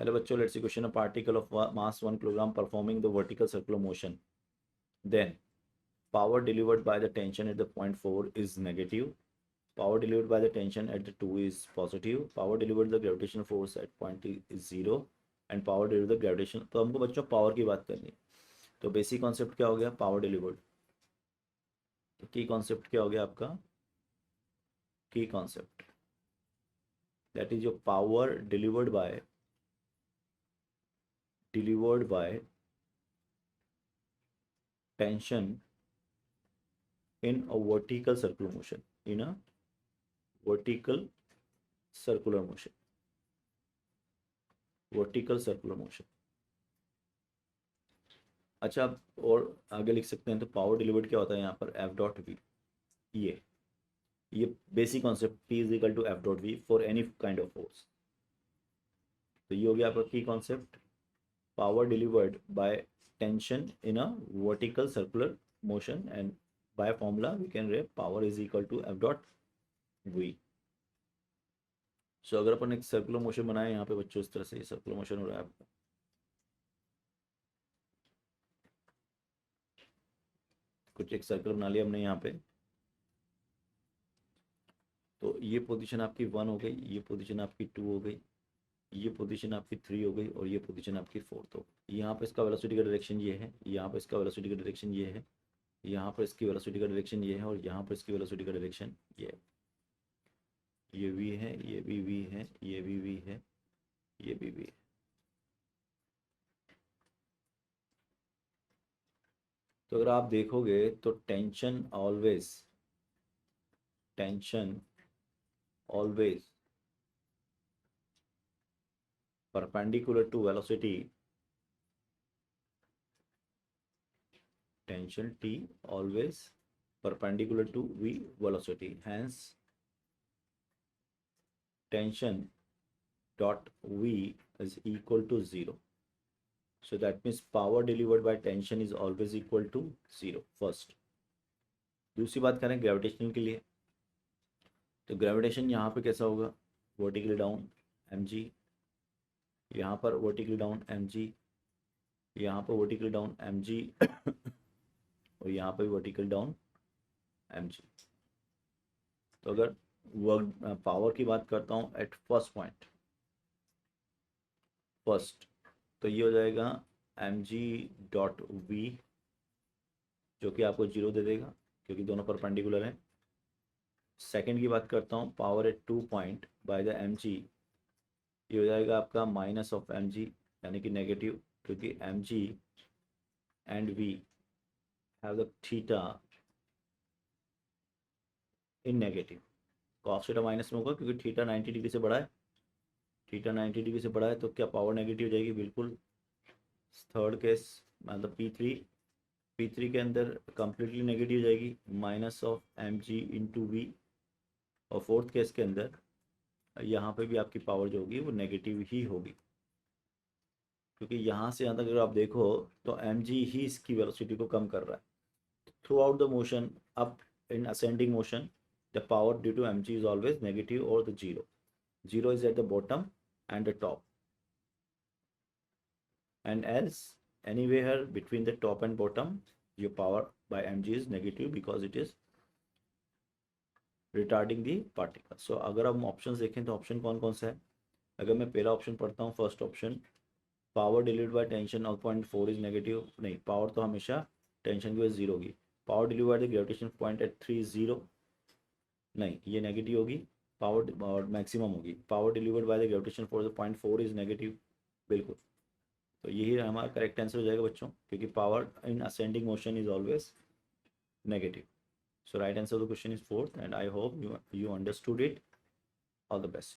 पहले बच्चों let's see question, a particle of mass 1 kilogram performing the vertical circular motion, then power delivered by the tension at the point 4 is negative, power delivered by the tension at the 2 is positive, power delivered the gravitational force at point is 0 and power delivered the gravitation। तो हमको बच्चों power की बात करनी है। तो basic concept क्या हो गया, पावर डिलीवर्ड। तो की कॉन्सेप्ट क्या हो गया आपका, की concept that is your power delivered by tension in a vertical circular motion, in a vertical circular motion, vertical circular motion। अच्छा आप और आगे लिख सकते हैं। तो पावर डिलीवर्ड क्या होता है यहाँ पर, एफ डॉट वी। ये basic concept, P is equal to F dot V for any kind of force. तो ये हो गया आपका की concept, power delivered by tension in a vertical circular motion and by formula we can write power is equal to F dot V. So अगर अपन एक circular motion बनाए यहाँ पे बच्चों, इस तरह से सर्कुलर मोशन हो रहा है आपका, कुछ एक सर्कल बना लिया हमने यहाँ पे। तो ये पोजीशन आपकी 1 हो गई, ये पोजीशन आपकी 2 हो गई, ये पोजीशन आपकी 3 हो गई और ये पोजीशन आपकी 4 हो गई। यहाँ पे इसका वेलोसिटी का डायरेक्शन ये है, यहाँ पे इसका वेलोसिटी का डायरेक्शन ये है, यहाँ पर इसकी वेलोसिटी का डायरेक्शन ये है और यहाँ पर इसकी वेलोसिटी का डायरेक्शन ये है। ये भी है, ये भी वी है, ये भी वी है, ये भी वी है। तो अगर आप देखोगे तो tension always perpendicular to velocity, tension T always perpendicular to v velocity, hence tension dot v is equal to 0। so that means power delivered by tension is always equal to 0 first। दूसरी बात करें gravitational के लिए, तो gravitation यहाँ पे कैसा होगा, वर्टिकली डाउन mg, यहाँ पर वर्टिकली डाउन mg, यहाँ पर वर्टिकली डाउन mg और यहाँ पर वर्टिकल डाउन mg। तो अगर वर्क पावर की बात करता हूँ एट फर्स्ट पॉइंट फर्स्ट, तो ये हो जाएगा mg डॉट वी, जो कि आपको 0 दे देगा क्योंकि दोनों परपेंडिकुलर हैं। सेकंड की बात करता हूँ, power at 2 point by the mg, ये हो जाएगा आपका माइनस ऑफ mg यानी कि नेगेटिव, क्योंकि mg and v have the theta in negative. Cos theta minus में होगा क्योंकि थीटा 90 डिग्री से बड़ा है, थीटा 90 डिग्री से बड़ा है, तो क्या पावर नेगेटिव हो जाएगी, बिल्कुल। थर्ड केस मतलब P3 के अंदर कंप्लीटली नेगेटिव जाएगी, minus of mg into V. और फोर्थ केस के अंदर यहाँ पे भी आपकी पावर जो होगी वो नेगेटिव ही होगी, क्योंकि यहाँ से यहाँ तक अगर आप देखो तो mg ही इसकी वेलोसिटी को कम कर रहा है throughout the motion. Up in ascending motion the power due to mg is always negative और the zero is at the bottom and the top, and else anywhere between the top and bottom your power by mg is negative because it is retarding the particle। so अगर हम options देखें तो option कौन कौन सा है, अगर मैं पहला ऑप्शन पढ़ता हूँ, first option, power delivered by tension of point 4 is negative, नहीं, पावर तो हमेशा टेंशन की वजह 0 होगी। Power delivered by the gravitation point at 3 0, नहीं ये नेगेटिव होगी, पावर मैक्सिमम होगी। Power delivered by the gravitation for the point 4 is negative, बिल्कुल। तो यही हमारा करेक्ट आंसर हो जाएगा बच्चों, क्योंकि power in ascending motion is always negative. So right answer of the question is fourth and I hope you understood it। All the best।